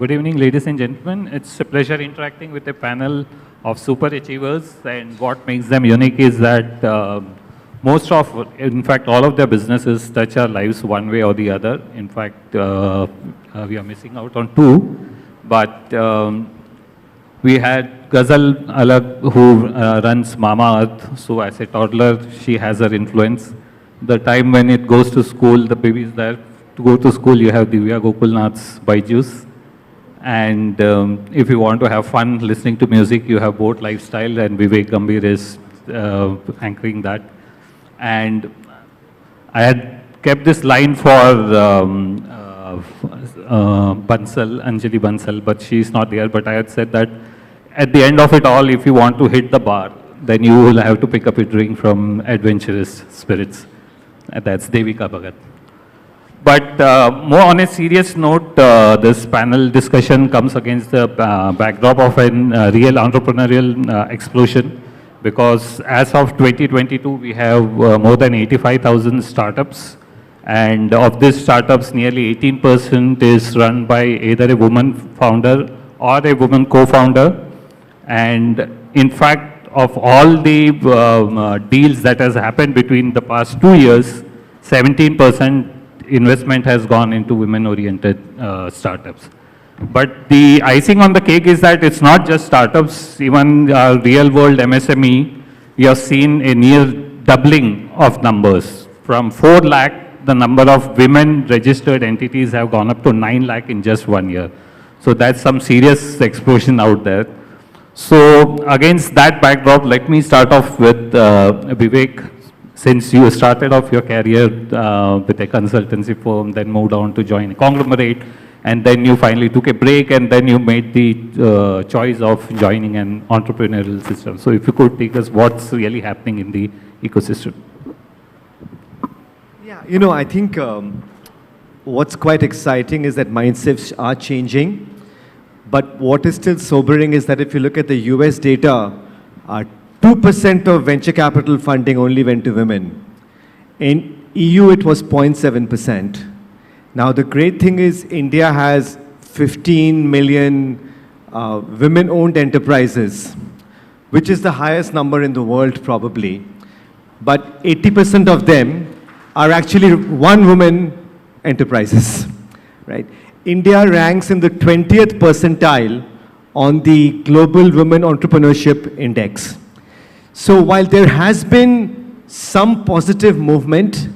Good evening, ladies and gentlemen. It's a pleasure interacting with a panel of super achievers, and what makes them unique is that in fact, all of their businesses touch our lives one way or the other. In fact, we are missing out on two, but we had Ghazal Alagh, who runs Mamaearth. So as a toddler, she has her influence. The time when it goes to school, the baby is there. To go to school, you have Divya Gokulnath's Byju's. And if you want to have fun listening to music, you have Boat Lifestyle, and Vivek Gambhir is anchoring that. And I had kept this line for Anjali Bansal, but she's not there. But I had said that at the end of it all, if you want to hit the bar, then you will have to pick up a drink from adventurous spirits. And that's Devika Bhagat. But more on a serious note, this panel discussion comes against the backdrop of a real entrepreneurial explosion, because as of 2022, we have more than 85,000 startups, and of these startups, nearly 18% is run by either a woman founder or a woman co-founder. And in fact, of all the deals that has happened between the past 2 years, 17% investment has gone into women-oriented startups. But the icing on the cake is that it's not just startups, even real-world MSME, we have seen a near doubling of numbers. From 4 lakh, the number of women-registered entities have gone up to 9 lakh in just 1 year. So that's some serious explosion out there. So against that backdrop, let me start off with Vivek. Since you started off your career with a consultancy firm, then moved on to join a conglomerate, and then you finally took a break, and then you made the choice of joining an entrepreneurial system. So if you could take us what's really happening in the ecosystem. Yeah, I think what's quite exciting is that mindsets are changing. But what is still sobering is that if you look at the US data, 2% of venture capital funding only went to women. In EU, it was 0.7%. Now, the great thing is India has 15 million women-owned enterprises, which is the highest number in the world probably. But 80% of them are actually one-woman enterprises, right? India ranks in the 20th percentile on the Global Women Entrepreneurship Index. So while there has been some positive movement,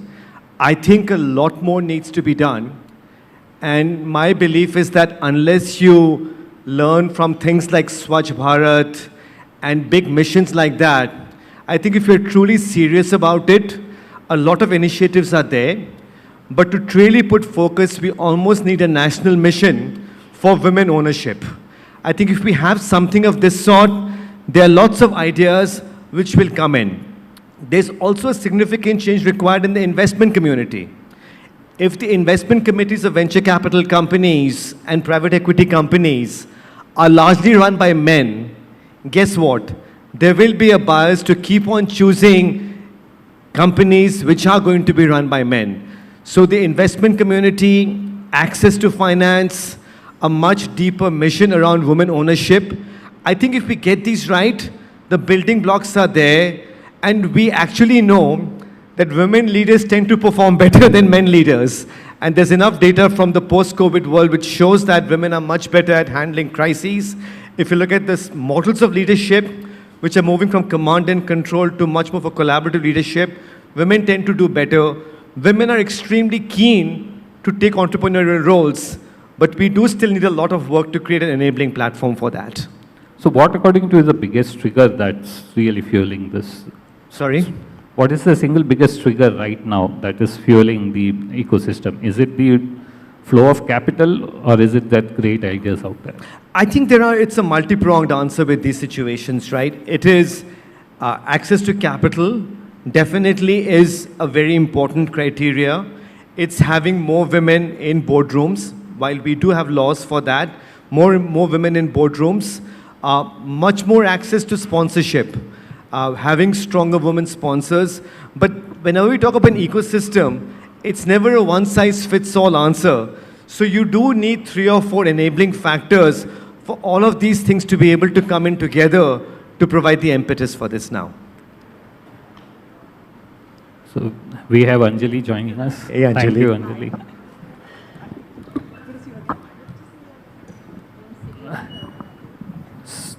I think a lot more needs to be done. And my belief is that unless you learn from things like Swachh Bharat and big missions like that, I think if you're truly serious about it, a lot of initiatives are there. But to truly put focus, we almost need a national mission for women ownership. I think if we have something of this sort, there are lots of ideas which will come in. There's also a significant change required in the investment community. If the investment committees of venture capital companies and private equity companies are largely run by men, guess what? There will be a bias to keep on choosing companies which are going to be run by men. So the investment community, access to finance, a much deeper mission around women ownership. I think if we get these right, the building blocks are there, and we actually know that women leaders tend to perform better than men leaders. And there's enough data from the post-COVID world which shows that women are much better at handling crises. If you look at the models of leadership, which are moving from command and control to much more of a collaborative leadership, women tend to do better. Women are extremely keen to take entrepreneurial roles, but we do still need a lot of work to create an enabling platform for that. So what, according to you, is the biggest trigger that's really fueling this? Sorry? What is the single biggest trigger right now that is fueling the ecosystem? Is it the flow of capital, or is it that great ideas out there? I think it's a multi-pronged answer with these situations, right? It is access to capital definitely is a very important criteria. It's having more women in boardrooms. While we do have laws for that, more women in boardrooms. Much more access to sponsorship, having stronger women sponsors. But whenever we talk about an ecosystem, it's never a one-size-fits-all answer. So you do need 3 or 4 enabling factors for all of these things to be able to come in together to provide the impetus for this now. So we have Anjali joining us. Hey, Anjali. Thank you, Anjali.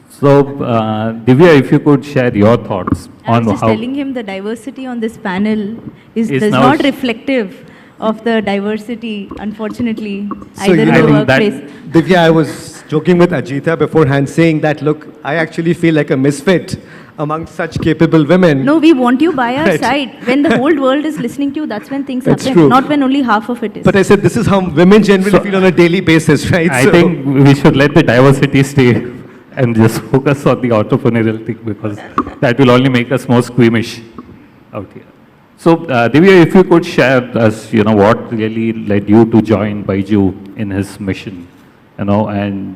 So, Divya, if you could share your thoughts I on was just how telling him the diversity on this panel is now not reflective of the diversity, unfortunately, So, either in you the know, that- workplace. Divya, I was joking with Ajita beforehand saying that, look, I actually feel like a misfit among such capable women. No, we want you by our Right. side. When the whole world is listening to you, that's when things That's happen, true. not when only half of it is. But I said this is how women generally So- feel on a daily basis, right? I So- think we should let the diversity stay and just focus on the entrepreneurial thing, because that will only make us more squeamish out here. So, Divya, if you could share us, what really led you to join Baiju in his mission, and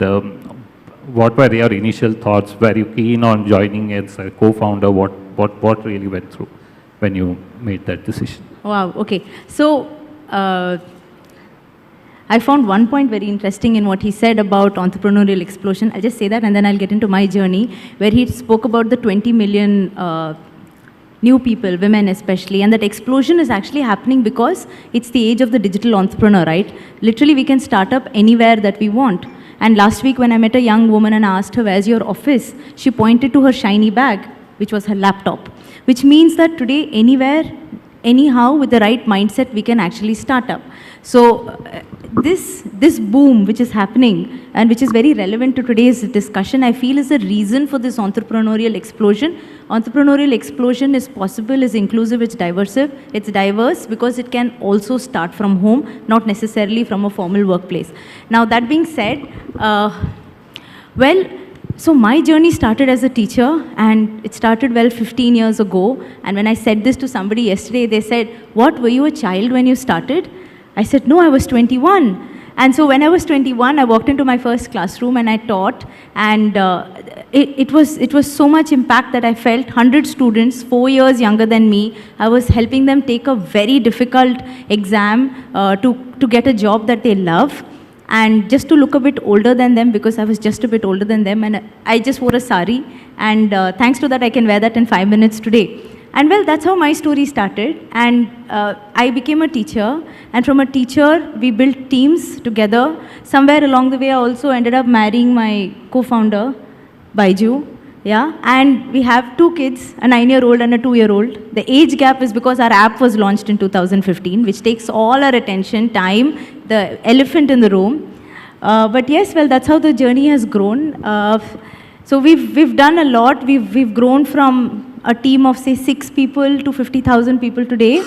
what were your initial thoughts? Were you keen on joining as a co-founder? What really went through when you made that decision? Wow, okay. So, I found one point very interesting in what he said about entrepreneurial explosion. I'll just say that and then I'll get into my journey, where he spoke about the 20 million new people, women especially, and that explosion is actually happening because it's the age of the digital entrepreneur, right? Literally, we can start up anywhere that we want. And last week when I met a young woman and I asked her, where's your office? She pointed to her shiny bag, which was her laptop, which means that today, anywhere, anyhow, with the right mindset, we can actually start up. So this boom which is happening and which is very relevant to today's discussion, I feel is a reason for this entrepreneurial explosion. Entrepreneurial explosion is possible, is inclusive, it's diverse because it can also start from home, not necessarily from a formal workplace. Now that being said, so my journey started as a teacher, and it started 15 years ago. And when I said this to somebody yesterday, they said, "What, were you a child when you started?" I said, "No, I was 21." And so when I was 21, I walked into my first classroom and I taught, and it was so much impact that I felt 100 students, 4 years younger than me, I was helping them take a very difficult exam to get a job that they love. And just to look a bit older than them, because I was just a bit older than them, and I just wore a sari, and thanks to that I can wear that in 5 minutes today. And that's how my story started, and I became a teacher, and from a teacher we built teams together. Somewhere along the way I also ended up marrying my co-founder, Baiju. Yeah, and we have 2 kids, a 9-year-old and a 2-year-old. The age gap is because our app was launched in 2015, which takes all our attention, time, the elephant in the room. But yes, that's how the journey has grown. So we've done a lot. We've grown from a team of say 6 people to 50,000 people today,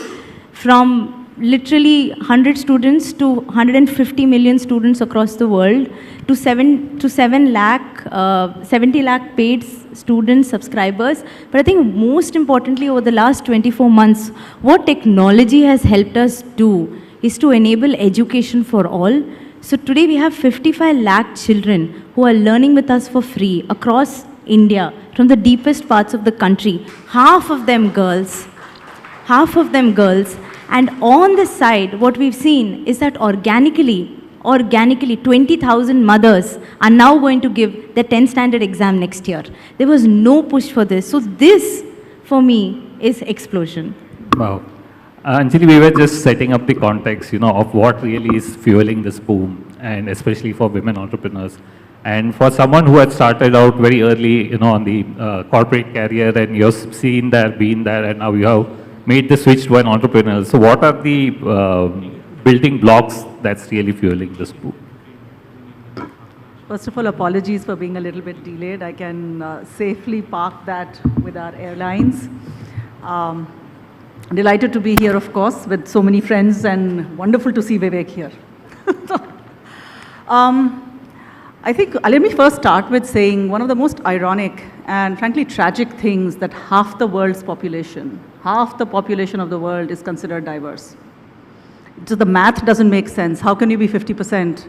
from literally 100 students to 150 million students across the world, to 70 lakh paid students, subscribers. But I think most importantly, over the last 24 months, what technology has helped us do is to enable education for all. So today we have 55 lakh children who are learning with us for free across India, from the deepest parts of the country, half of them girls. And on the side, what we've seen is that organically, 20,000 mothers are now going to give the 10th standard exam next year. There was no push for this. So this, for me, is explosion. Wow. Anjali, we were just setting up the context, of what really is fueling this boom, and especially for women entrepreneurs. And for someone who had started out very early, on the corporate career, and you've seen there, been there, and now you have made the switch to an entrepreneur. So what are the building blocks that's really fueling this boom? First of all, apologies for being a little bit delayed. I can safely park that with our airlines. Delighted to be here, of course, with so many friends, and wonderful to see Vivek here. I think, let me first start with saying one of the most ironic and frankly tragic things that half the population of the world is considered diverse. So the math doesn't make sense. How can you be 50%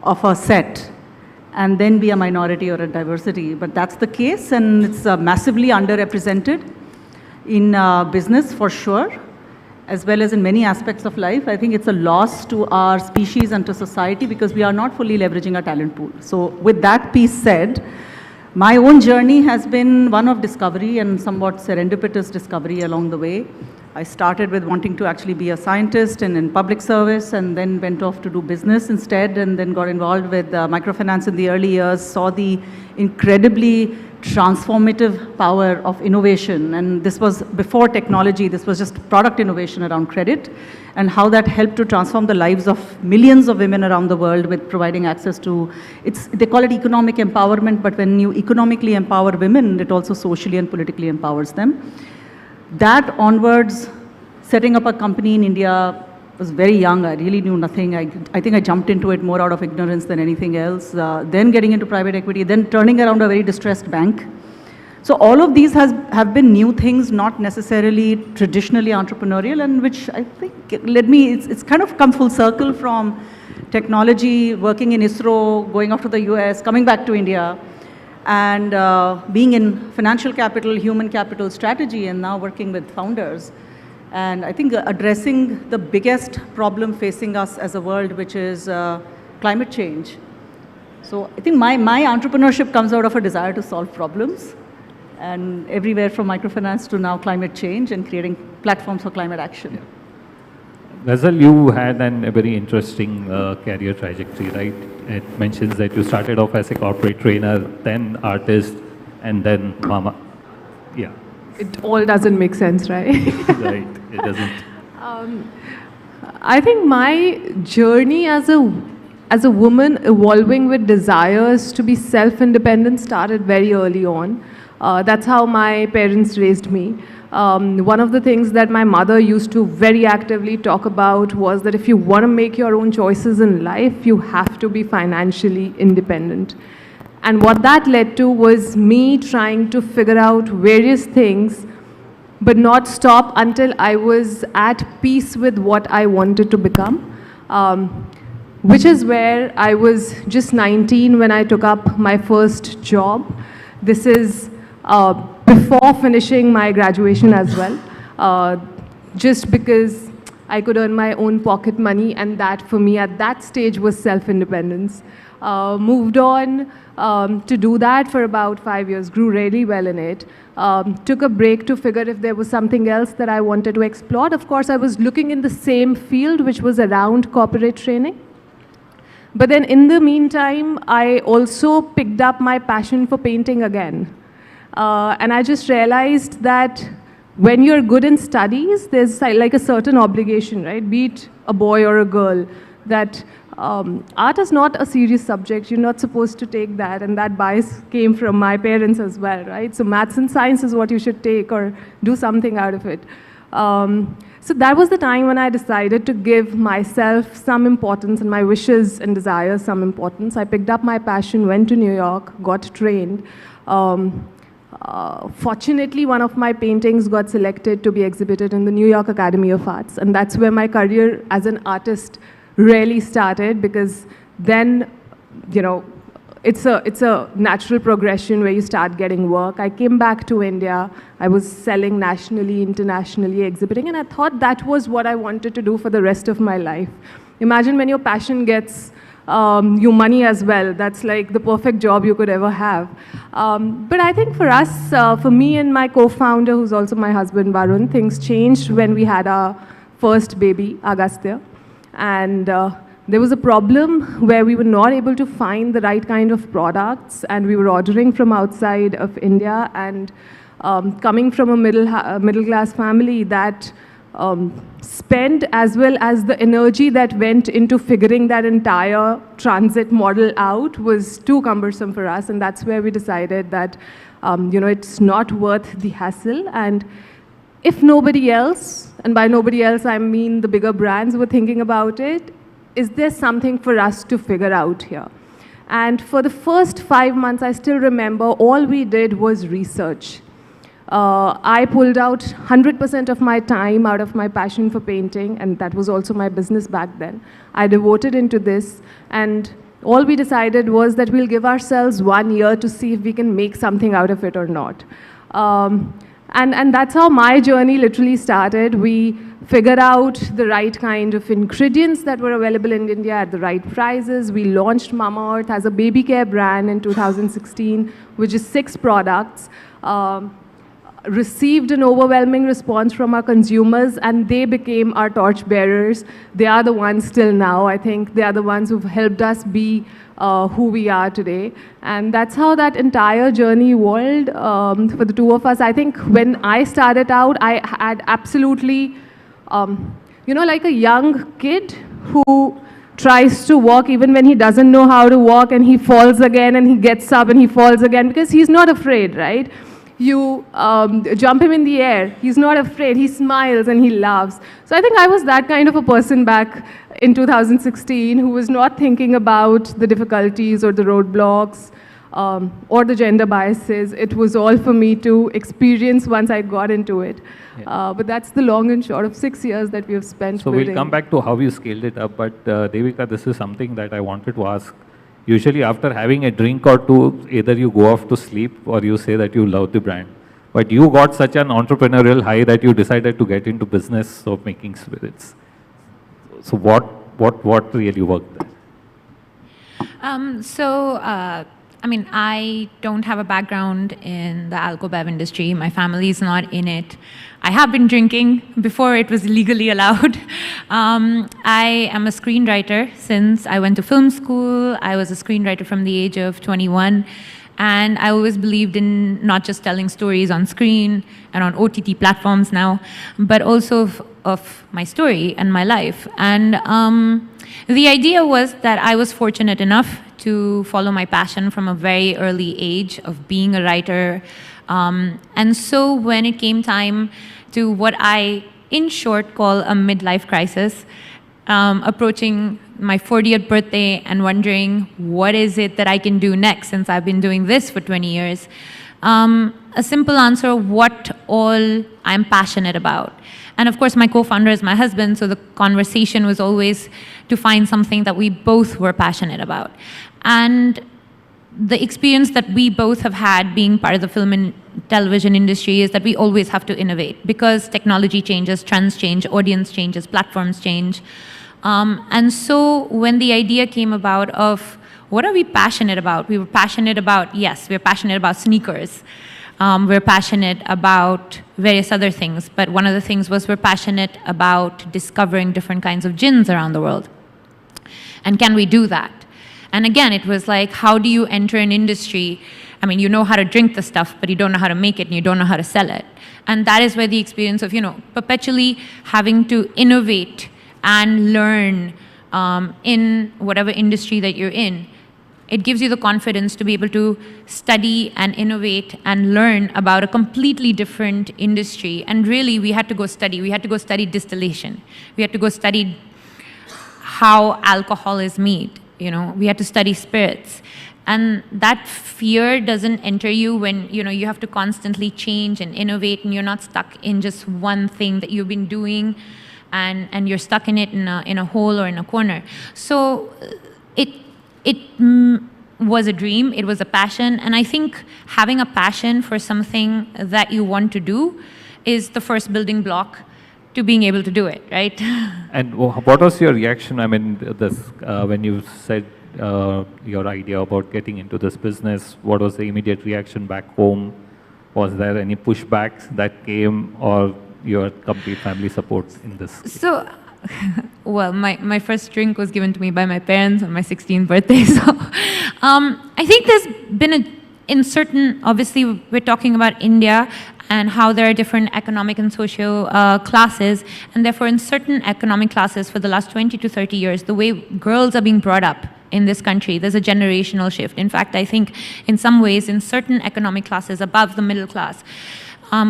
of a set and then be a minority or a diversity? But that's the case, and it's massively underrepresented in business for sure. as well as in many aspects of life, I think it's a loss to our species and to society because we are not fully leveraging our talent pool. So with that piece said, my own journey has been one of discovery and somewhat serendipitous discovery along the way. I started with wanting to actually be a scientist and in public service, and then went off to do business instead, and then got involved with microfinance in the early years, saw the incredibly transformative power of innovation. And this was before technology, this was just product innovation around credit, and how that helped to transform the lives of millions of women around the world with providing access to, they call it economic empowerment, but when you economically empower women, it also socially and politically empowers them. That onwards, setting up a company in India was very young. I really knew nothing. I think I jumped into it more out of ignorance than anything else. Then getting into private equity, then turning around a very distressed bank. So all of these have been new things, not necessarily traditionally entrepreneurial, and which I think it's kind of come full circle from technology, working in ISRO, going off to the US, coming back to India, and being in financial capital, human capital strategy, and now working with founders. And I think addressing the biggest problem facing us as a world, which is climate change. So I think my entrepreneurship comes out of a desire to solve problems, and everywhere from microfinance to now climate change and creating platforms for climate action. Yeah. Ghazal, you had a very interesting career trajectory, right? It mentions that you started off as a corporate trainer, then artist, and then mama. Yeah. It all doesn't make sense, right? Right, it doesn't. I think my journey as a woman evolving with desires to be self-independent started very early on. That's how my parents raised me. One of the things that my mother used to very actively talk about was that if you want to make your own choices in life, you have to be financially independent. And what that led to was me trying to figure out various things, but not stop until I was at peace with what I wanted to become, which is where I was just 19 when I took up my first job. This is before finishing my graduation as well, just because I could earn my own pocket money, and that for me at that stage was self-independence. Moved on to do that for about 5 years, grew really well in it. Took a break to figure if there was something else that I wanted to explore. Of course, I was looking in the same field, which was around corporate training. But then in the meantime, I also picked up my passion for painting again. And I just realized that when you're good in studies, there's like a certain obligation, right? Be it a boy or a girl, that art is not a serious subject. You're not supposed to take that, and that bias came from my parents as well, right? So maths and science is what you should take, or do something out of it. So that was the time when I decided to give myself some importance and my wishes and desires some importance. I picked up my passion, went to New York, got trained. Fortunately, one of my paintings got selected to be exhibited in the New York Academy of Arts, and that's where my career as an artist really started, because then, you know, it's a natural progression where you start getting work. I came back to India. I was selling nationally, internationally, exhibiting, and I thought that was what I wanted to do for the rest of my life. Imagine when your passion gets you money as well. That's like the perfect job you could ever have. But I think for us, for me and my co-founder, who's also my husband, Varun, things changed when we had our first baby, Agastya. And there was a problem where we were not able to find the right kind of products, and we were ordering from outside of India. And coming from a middle-class family, that spent as well as the energy that went into figuring that entire transit model out was too cumbersome for us, and that's where we decided that it's not worth the hassle. And if nobody else, and by nobody else I mean the bigger brands, were thinking about it, is there something for us to figure out here? And for the first 5 months, I still remember all we did was research. I pulled out 100% of my time out of my passion for painting, and that was also my business back then. I devoted into this, and all we decided was that we'll give ourselves 1 year to see if we can make something out of it or not. And that's how my journey literally started. We figured out the right kind of ingredients that were available in India at the right prices. We launched Mamaearth as a baby care brand in 2016, which is 6 products. Received an overwhelming response from our consumers, and they became our torchbearers. They are the ones still now. I think they are the ones who've helped us be who we are today. And that's how that entire journey evolved for the two of us. I think when I started out, I had absolutely, like a young kid who tries to walk even when he doesn't know how to walk, and he falls again, and he gets up and he falls again, because he's not afraid, right? You jump him in the air, he's not afraid, he smiles and he laughs. So I think I was that kind of a person back in 2016 who was not thinking about the difficulties or the roadblocks or the gender biases. It was all for me to experience once I got into it. Yeah. But that's the long and short of 6 years that we have spent So building. we'll come back to how you scaled it up, but Devika, this is something that I wanted to ask. Usually after having a drink or two, either you go off to sleep or you say that you love the brand. But you got such an entrepreneurial high that you decided to get into business of making spirits. So what really worked there? I don't have a background in the alco-bev industry. My family is not in it. I have been drinking before it was legally allowed. I am a screenwriter since I went to film school. I was a screenwriter from the age of 21. And I always believed in not just telling stories on screen and on OTT platforms now, but also of my story and my life. And the idea was that I was fortunate enough to follow my passion from a very early age of being a writer. And so when it came time to what I, in short, call a midlife crisis, approaching my 40th birthday and wondering what is it that I can do next since I've been doing this for 20 years. A simple answer, what all I'm passionate about. And of course, my co-founder is my husband, so the conversation was always to find something that we both were passionate about. And the experience that we both have had being part of the film and television industry is that we always have to innovate because technology changes, trends change, audience changes, platforms change. And so when the idea came about of what are we passionate about? We were passionate about, yes, we're passionate about sneakers. We're passionate about various other things, but one of the things was we're passionate about discovering different kinds of gins around the world. And can we do that? And again, it was like, how do you enter an industry? I mean, you know how to drink the stuff, but you don't know how to make it and you don't know how to sell it. And that is where the experience of, perpetually having to innovate and learn in whatever industry that you're in, it gives you the confidence to be able to study and innovate and learn about a completely different industry. And really, we had to go study. We had to go study distillation. We had to go study how alcohol is made. We had to study spirits. And that fear doesn't enter you when, you have to constantly change and innovate and you're not stuck in just one thing that you've been doing and you're stuck in it in a hole or in a corner. So it was a dream, it was a passion, and I think having a passion for something that you want to do is the first building block to being able to do it, right? And what was your reaction, when you said your idea about getting into this business, what was the immediate reaction back home? Was there any pushbacks that came, or your complete family support in this? So, well, my first drink was given to me by my parents on my 16th birthday. So I think there's been obviously we're talking about India and how there are different economic and social classes. And therefore, in certain economic classes for the last 20 to 30 years, the way girls are being brought up in this country, there's a generational shift. In fact, I think in some ways, in certain economic classes above the middle class,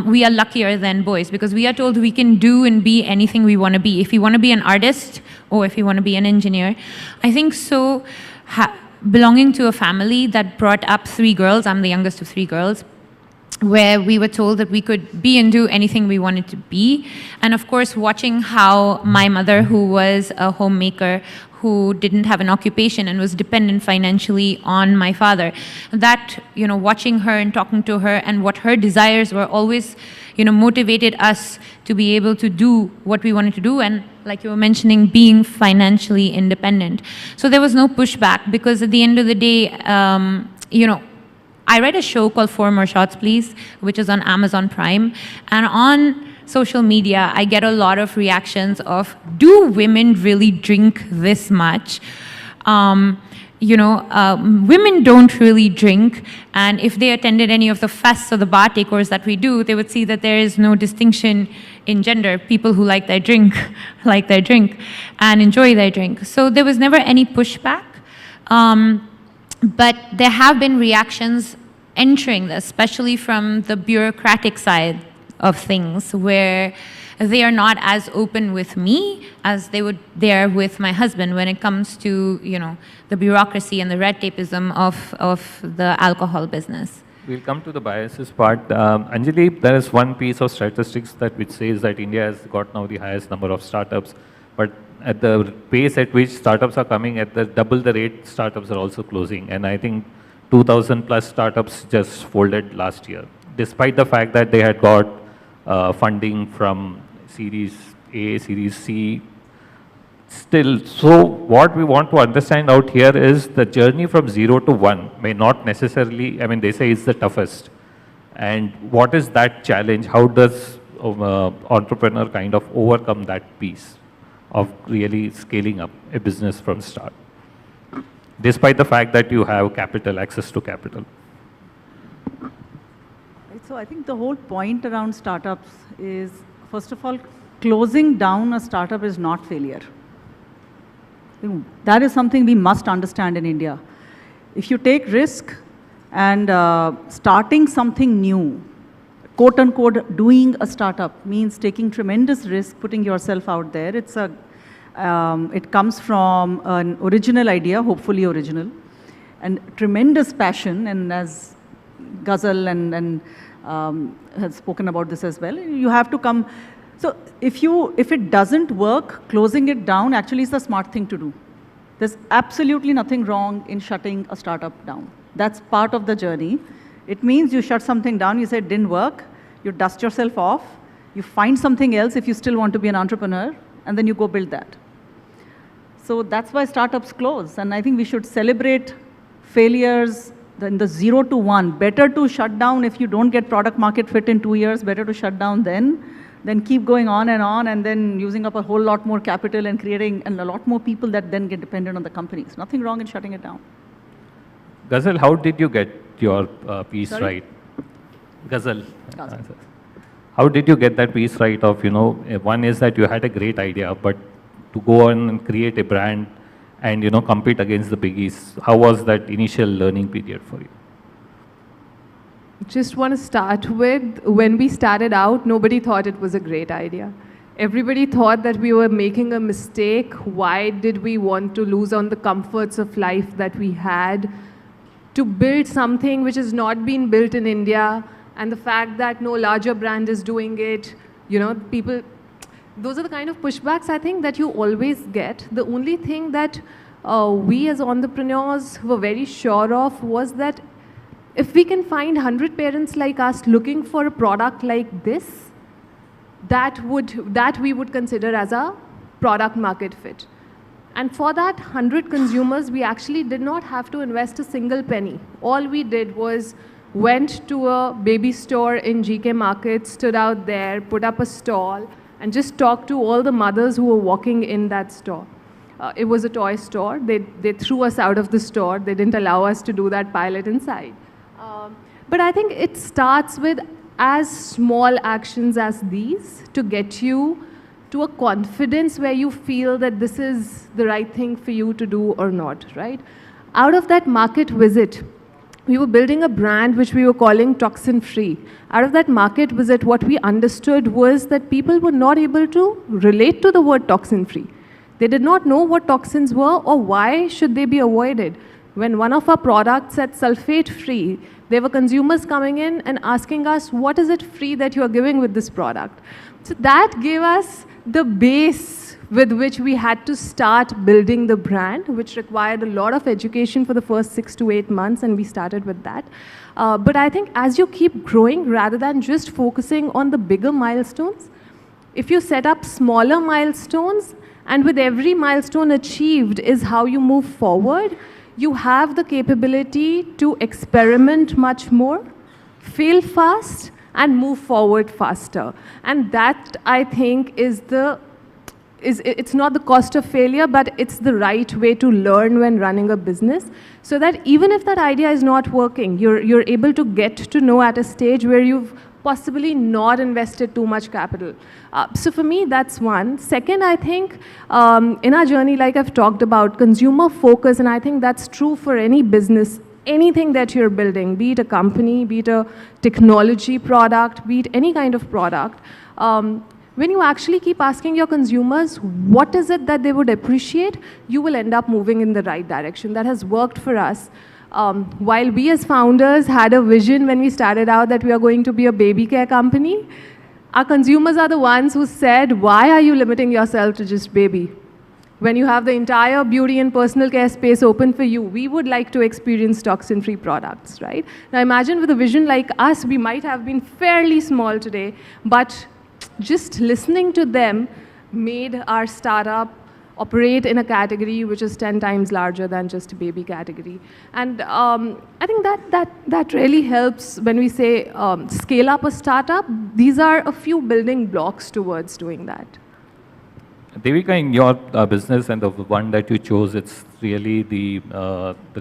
we are luckier than boys because we are told we can do and be anything we want to be. If you want to be an artist or if you want to be an engineer, I think so. Belonging to a family that brought up 3 girls, I'm the youngest of 3 girls, where we were told that we could be and do anything we wanted to be. And of course, watching how my mother, who was a homemaker, who didn't have an occupation and was dependent financially on my father. That, watching her and talking to her and what her desires were always, motivated us to be able to do what we wanted to do, and like you were mentioning, being financially independent. So there was no pushback, because at the end of the day, I read a show called 4 More Shots, Please, which is on Amazon Prime, and on social media, I get a lot of reactions of, do women really drink this much? Women don't really drink, and if they attended any of the fests or the bar takeovers that we do, they would see that there is no distinction in gender. People who like their drink, like their drink, and enjoy their drink. So there was never any pushback, but there have been reactions entering this, especially from the bureaucratic side of things, where they are not as open with me as they are with my husband when it comes to, the bureaucracy and the red tapeism of the alcohol business. We'll come to the biases part. Anjali, there is one piece of statistics which says that India has got now the highest number of startups, but at the pace at which startups are coming, at the double the rate, startups are also closing. And I think 2,000 plus startups just folded last year, despite the fact that they had got funding from Series A, Series C. Still, so what we want to understand out here is the journey from 0 to 1 may not necessarily, they say it's the toughest. And what is that challenge? How does entrepreneur kind of overcome that piece of really scaling up a business from start, despite the fact that you have access to capital? So I think the whole point around startups is, first of all, closing down a startup is not failure. That is something we must understand in India. If you take risk and starting something new, quote unquote, doing a startup means taking tremendous risk, putting yourself out there. It comes from an original idea, hopefully original, and tremendous passion. And as Ghazal and has spoken about this as well, you have to come. So if it doesn't work, closing it down actually is the smart thing to do. There's absolutely nothing wrong in shutting a startup down. That's part of the journey. It means you shut something down, you say it didn't work, you dust yourself off, you find something else if you still want to be an entrepreneur, and then you go build that. So that's why startups close. And I think we should celebrate failures in the 0 to 1. Better to shut down if you don't get product market fit in 2 years, better to shut down then keep going on, and then using up a whole lot more capital and creating a lot more people that then get dependent on the companies. Nothing wrong in shutting it down. Ghazal, how did you get your piece right? Ghazal. How did you get that piece right of, one is that you had a great idea, but to go on and create a brand and, compete against the biggies, how was that initial learning period for you? Just want to start with, when we started out, nobody thought it was a great idea. Everybody thought that we were making a mistake. Why did we want to lose on the comforts of life that we had to build something which has not been built in India, and the fact that no larger brand is doing it, people, those are the kind of pushbacks I think that you always get. The only thing that we as entrepreneurs were very sure of was that if we can find 100 parents like us looking for a product like this, that we would consider as a product market fit. And for that 100 consumers, we actually did not have to invest a single penny. All we did was went to a baby store in GK Market, stood out there, put up a stall, and just talked to all the mothers who were walking in that store. It was a toy store. They threw us out of the store. They didn't allow us to do that pilot inside. But I think it starts with as small actions as these to get you to a confidence where you feel that this is the right thing for you to do or not, right? Out of that market visit, we were building a brand which we were calling toxin-free. Out of that market visit, what we understood was that people were not able to relate to the word toxin-free. They did not know what toxins were or why should they be avoided. When one of our products said sulfate-free, there were consumers coming in and asking us, what is it free that you are giving with this product? So that gave us the base with which we had to start building the brand, which required a lot of education for the first 6 to 8 months, and we started with that. But I think as you keep growing, rather than just focusing on the bigger milestones, if you set up smaller milestones, and with every milestone achieved is how you move forward, you have the capability to experiment much more, fail fast, and move forward faster. And that, I think, it's not the cost of failure, but it's the right way to learn when running a business, so that even if that idea is not working, you're able to get to know at a stage where you've possibly not invested too much capital. So for me, that's one. Second, I think in our journey, like I've talked about, consumer focus, and I think that's true for any business, anything that you're building, be it a company, be it a technology product, be it any kind of product. When you actually keep asking your consumers what is it that they would appreciate, you will end up moving in the right direction. That has worked for us. While we as founders had a vision when we started out that we are going to be a baby care company, our consumers are the ones who said, why are you limiting yourself to just baby? When you have the entire beauty and personal care space open for you, we would like to experience toxin-free products, right? Now imagine with a vision like us, we might have been fairly small today, but just listening to them made our startup operate in a category which is 10 times larger than just a baby category. And I think that really helps when we say scale up a startup. These are a few building blocks towards doing that. Devika, in your business and the one that you chose, it's really the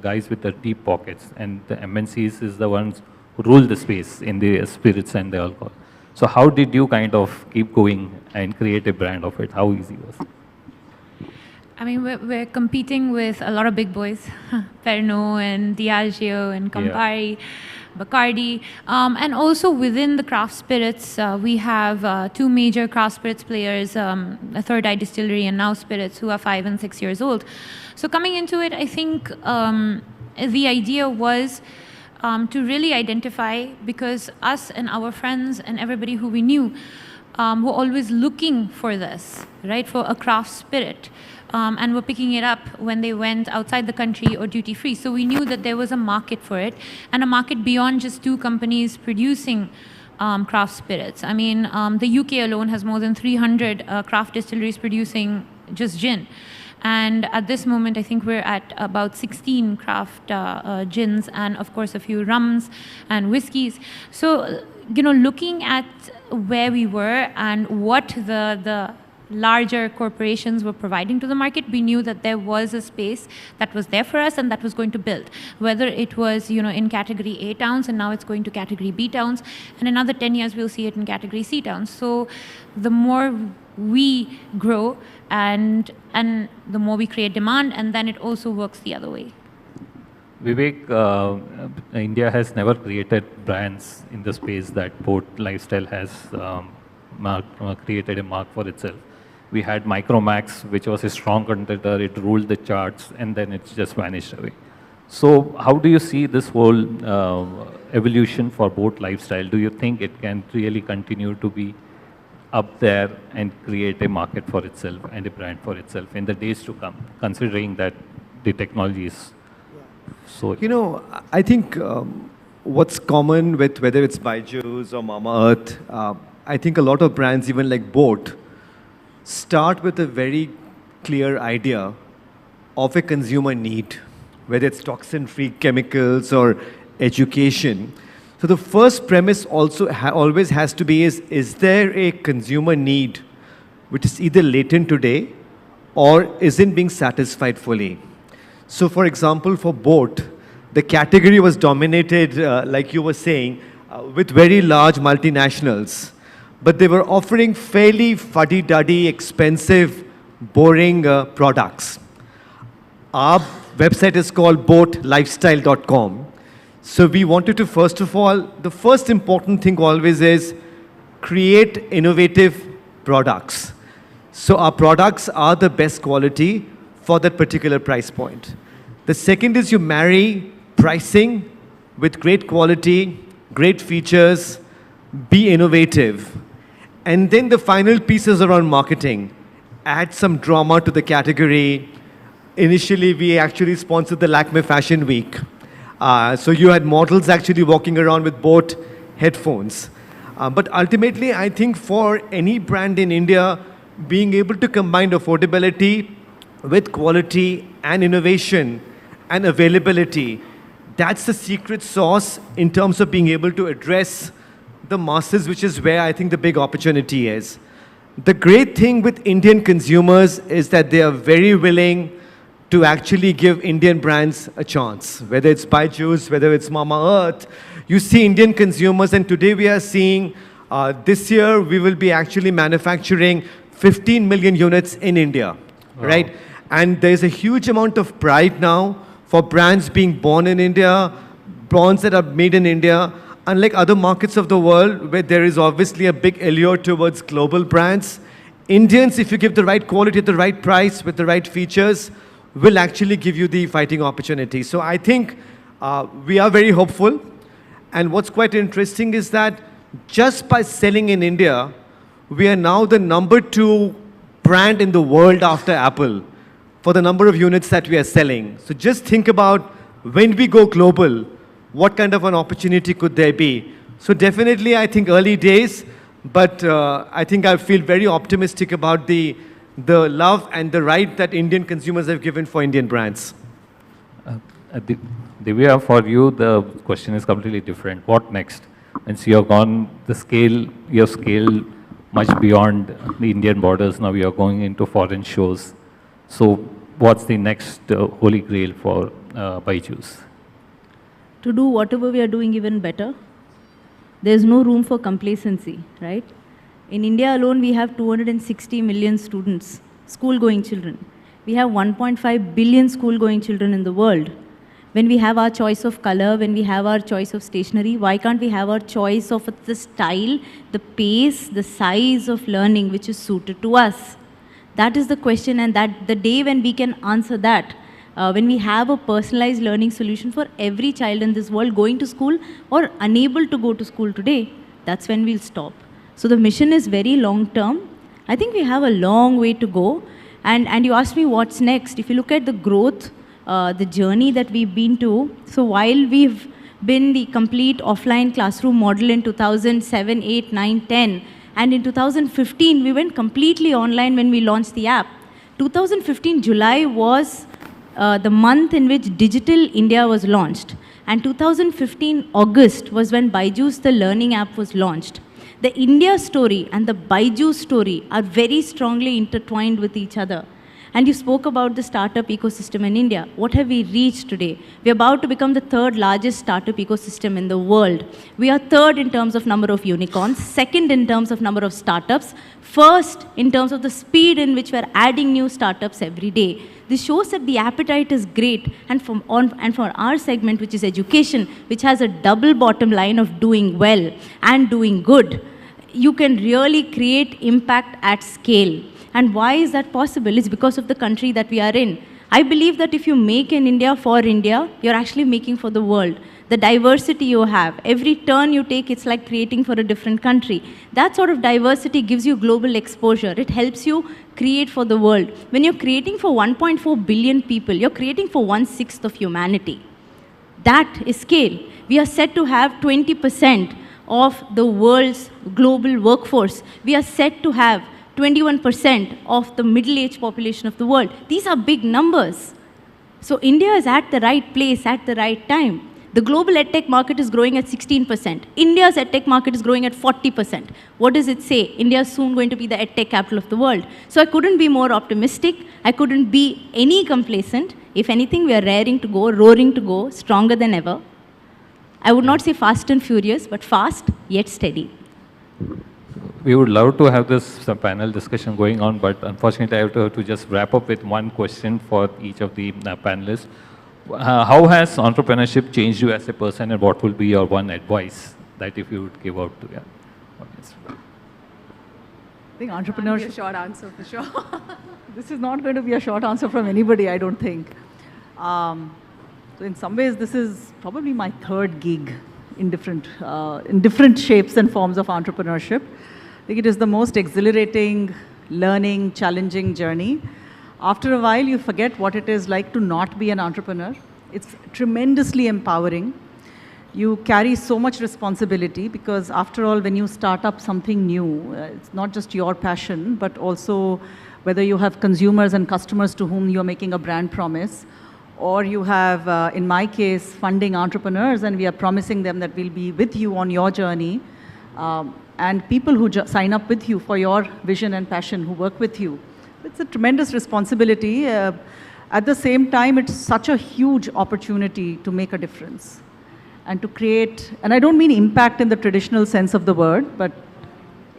guys with the deep pockets, and the MNCs is the ones who rule the space in the spirits and the alcohol. So how did you kind of keep going and create a brand of it? How easy was it? I mean, we're competing with a lot of big boys, Pernod and Diageo and Campari, Bacardi, and also within the craft spirits, we have two major craft spirits players, a Third Eye Distillery and Now Spirits, who are 5 and 6 years old. So coming into it, I think the idea was to really identify, because us and our friends and everybody who we knew were always looking for this, right, for a craft spirit. And were picking it up when they went outside the country or duty free. So we knew that there was a market for it, and a market beyond just 2 companies producing craft spirits. I mean, the UK alone has more than 300 craft distilleries producing just gin. And at this moment, I think we're at about 16 craft gins, and of course a few rums and whiskeys. So, you know, looking at where we were and what the larger corporations were providing to the market, we knew that there was a space that was there for us and that was going to build. Whether it was, you know, in category A towns, and now it's going to category B towns, and in another 10 years we'll see it in category C towns. So the more we grow and the more we create demand, and then it also works the other way. Vivek, India has never created brands in the space that Port Lifestyle has created a mark for itself. We had Micromax, which was a strong contender. It ruled the charts, and then it just vanished away. So how do you see this whole evolution for Boat Lifestyle? Do you think it can really continue to be up there and create a market for itself and a brand for itself in the days to come, considering that the technology is so... You know, I think what's common with whether it's Byju's or Mamaearth, I think a lot of brands, even like Boat, start with a very clear idea of a consumer need, whether it's toxin-free chemicals or education. So the first premise also always has to be is there a consumer need which is either latent today or isn't being satisfied fully? So for example, for Boat, the category was dominated, like you were saying, with very large multinationals. But they were offering fairly fuddy-duddy, expensive, boring products. Our website is called boatlifestyle.com. So we wanted to, first of all, the first important thing always is create innovative products. So our products are the best quality for that particular price point. The second is you marry pricing with great quality, great features, be innovative. And then the final piece is around marketing. add some drama to the category. Initially, we actually sponsored the Lakme Fashion Week. So you had models actually walking around with both headphones. But ultimately, I think for any brand in India, being able to combine affordability with quality and innovation and availability, that's the secret sauce in terms of being able to address the masses, which is where I think the big opportunity is. The great thing with Indian consumers is that they are very willing to actually give Indian brands a chance, whether it's Byju's, whether it's Mamaearth. You see Indian consumers, and today we are seeing, this year we will be actually manufacturing 15 million units in India, right? And there's a huge amount of pride now for brands being born in India, brands that are made in India. Unlike other markets of the world where there is obviously a big allure towards global brands, Indians, if you give the right quality at the right price with the right features, will actually give you the fighting opportunity. So I think we are very hopeful. And what's quite interesting is that just by selling in India, we are now the #2 brand in the world after Apple for the number of units that we are selling. So just think about when we go global, what kind of an opportunity could there be? So definitely, I think early days, but I think I feel very optimistic about the love and the right that Indian consumers have given for Indian brands. Divya, for you, the question is completely different. What next? And so you've gone you have scaled much beyond the Indian borders. Now you're going into foreign shows. So what's the next holy grail for Byju's? To do whatever we are doing even better. There's no room for complacency, right? In India alone, we have 260 million students, school-going children. We have 1.5 billion school-going children in the world. When we have our choice of color, when we have our choice of stationery, why can't we have our choice of the style, the pace, the size of learning which is suited to us? That is the question, and that the day when we can answer that, when we have a personalized learning solution for every child in this world going to school or unable to go to school today, that's when we'll stop. So the mission is very long term. I think we have a long way to go. And you asked me what's next. If you look at the growth, the journey that we've been to, so while we've been the complete offline classroom model in 2007, 8, 9, 10, and in 2015, we went completely online when we launched the app. 2015 July was the month in which Digital India was launched. And 2015 August was when Byju's, the learning app, was launched. The India story and the Byju's story are very strongly intertwined with each other. And you spoke about the startup ecosystem in India. What have we reached today? We're about to become the 3rd largest startup ecosystem in the world. We are 3rd in terms of number of unicorns, 2nd in terms of number of startups, 1st in terms of the speed in which we're adding new startups every day. This shows that the appetite is great, and for our segment, which is education, which has a double bottom line of doing well and doing good, you can really create impact at scale. And why is that possible? It's because of the country that we are in. I believe that if you make in India for India, you're actually making for the world. The diversity you have, every turn you take, it's like creating for a different country. That sort of diversity gives you global exposure. It helps you create for the world. When you're creating for 1.4 billion people, you're creating for 1/6 of humanity. That is scale. We are set to have 20% of the world's global workforce. We are set to have 21% of the middle-aged population of the world. These are big numbers. So India is at the right place at the right time. The global edtech market is growing at 16%. India's edtech market is growing at 40%. What does it say? India is soon going to be the edtech capital of the world. So I couldn't be more optimistic. I couldn't be any complacent. If anything, we are roaring to go, stronger than ever. I would not say fast and furious, but fast yet steady. We would love to have this panel discussion going on, but unfortunately I have to just wrap up with one question for each of the panelists. How has entrepreneurship changed you as a person, and what will be your one advice that if you would give out to your audience? I think Be a entrepreneurship, short answer for sure. this is not going to be a short answer from anybody, I don't think. So in some ways, this is probably my 3rd gig in different shapes and forms of entrepreneurship. I think it is the most exhilarating learning, challenging journey. After a while, you forget what it is like to not be an entrepreneur. It's tremendously empowering. You carry so much responsibility because after all, when you start up something new, it's not just your passion, but also whether you have consumers and customers to whom you're making a brand promise, or you have, in my case, funding entrepreneurs, and we are promising them that we'll be with you on your journey, and people who sign up with you for your vision and passion, who work with you. It's a tremendous responsibility. At the same time, it's such a huge opportunity to make a difference and to create, and I don't mean impact in the traditional sense of the word, but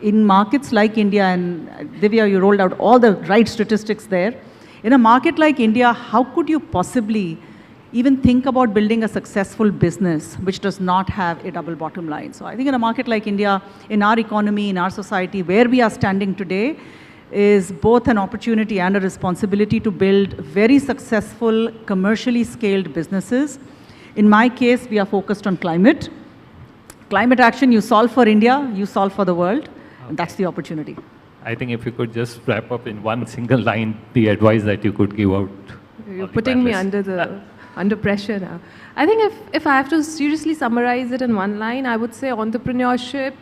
in markets like India, and Divya, you rolled out all the right statistics there. In a market like India, how could you possibly even think about building a successful business which does not have a double bottom line? So I think in a market like India, in our economy, in our society, where we are standing today, is both an opportunity and a responsibility to build very successful, commercially scaled businesses. In my case, we are focused on climate. Climate action, you solve for India, you solve for the world, and that's the opportunity. I think if you could just wrap up in one single line the advice that you could give out. You're putting me under pressure now. I think if I have to seriously summarize it in one line, I would say entrepreneurship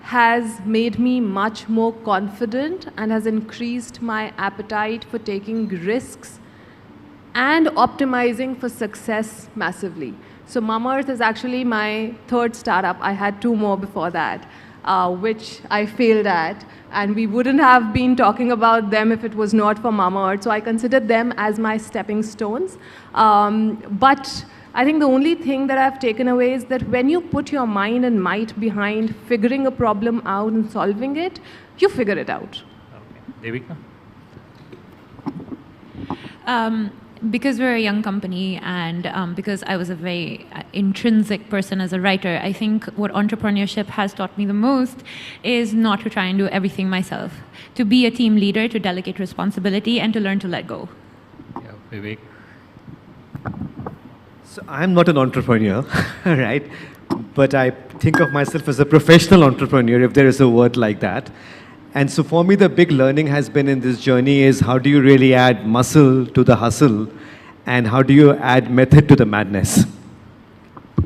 has made me much more confident and has increased my appetite for taking risks and optimizing for success massively. So Mamaearth is actually my third startup. I had 2 more before that, which I failed at. And we wouldn't have been talking about them if it was not for Mamaearth. So I consider them as my stepping stones. But I think the only thing that I've taken away is that when you put your mind and might behind figuring a problem out and solving it, you figure it out. Okay. Devika? Because we're a young company and because I was a very intrinsic person as a writer, I think what entrepreneurship has taught me the most is not to try and do everything myself, to be a team leader, to delegate responsibility, and to learn to let go. Yeah, Vivek? So I'm not an entrepreneur, right? But I think of myself as a professional entrepreneur, if there is a word like that. And so for me, the big learning has been in this journey is how do you really add muscle to the hustle, and how do you add method to the madness?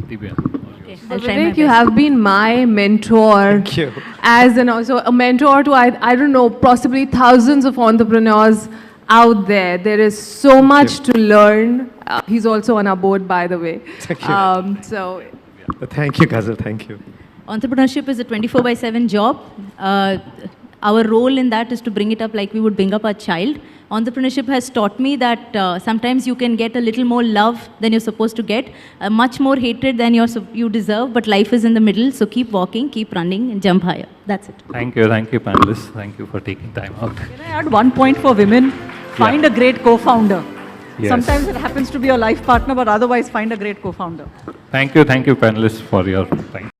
Divya. Okay, So I'll try my Vivek, you best. have been my mentor. Thank you. As an also a mentor to, I don't know, possibly thousands of entrepreneurs out there. There is so much to learn. He's also on our board, by the way. Thank you. So Thank you, Ghazal. Thank you. Entrepreneurship is a 24/7 job. Our role in that is to bring it up like we would bring up our child. Entrepreneurship has taught me that sometimes you can get a little more love than you're supposed to get, much more hatred than you deserve, but life is in the middle, so keep walking, keep running, and jump higher. That's it. Thank you, panelists. Thank you for taking time out. Can I add one point for women? Find a great co-founder. Yes. Sometimes it happens to be your life partner, but otherwise find a great co-founder. Thank you, panelists, for your time.